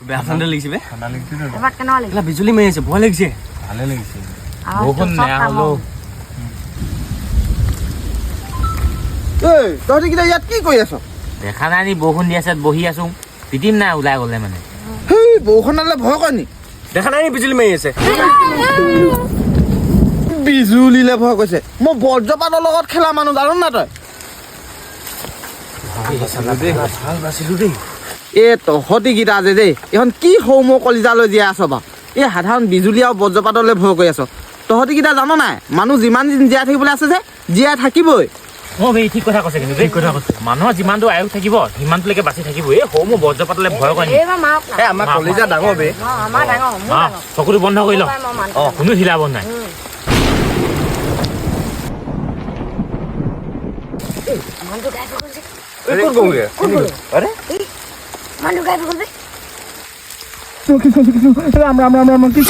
বেয়া ঠাণ্ডা লাগিছে বে ঠাণ্ডা লাগিছে তো এবাৰ কেনেকুৱা লাগিছে বিজুলী মাৰি আছে ভয় লাগিছে ভালে লাগিছে আমাৰ বৰষুণ চব নেৰা কাম হ'লেও এই তহঁতি কিটা ইয়াত কি কৰি আছ দেখা নাই নি বৰষুণ দি আছে বহি আছো পিটিম নাই ওলাই গ'লে মানে হেই বৰষুণ আলে ভয় কৰে নি দেখা নাই বিজুলী মাৰি আছে বিজুলীলে ভয় কৈছে মই বজ্ৰপাতৰ লগত খেলা মানুহ জানো না তই ভাল বাচিলো দেই এ তহঁতি কেইটা যে দেই এইখন কি সৌ মোৰ কলিজালৈ জীয়াই আছ বা এই সাধাৰণ বিজুলী আৰু বজ্ৰপাতলৈ ভয় কৰি আছ তহঁতি কেইটা জানো নাই মানুহ যিমান দিন জীয়াই থাকিবলৈ আছে যে জীয়াই থাকিবই অ বে ঠিক কথা কৈছে কিন্তু ঠিক কথা কৈছে মানুহৰ যিমানটো আয়ুস থাকিব সিমানটোলৈকে বাচি থাকিব এই সৌ মোৰ বজ্ৰপাতলে ভয় কৰে নি এইবাৰ মাৰক না এই আমাৰ কলিজা ডাঙৰ বে আমাৰ ডাঙৰ মোৰ অ ডাঙৰ চকুটো বন্ধ কৰি ল মই মানটো অ কোনো হিলাব নাই মানটো গাই গ'ল যে এই ক'ত গ'লগে আৰে মানটো গাই গ'ল যে ৰাম ৰাম ৰাম ৰাম কি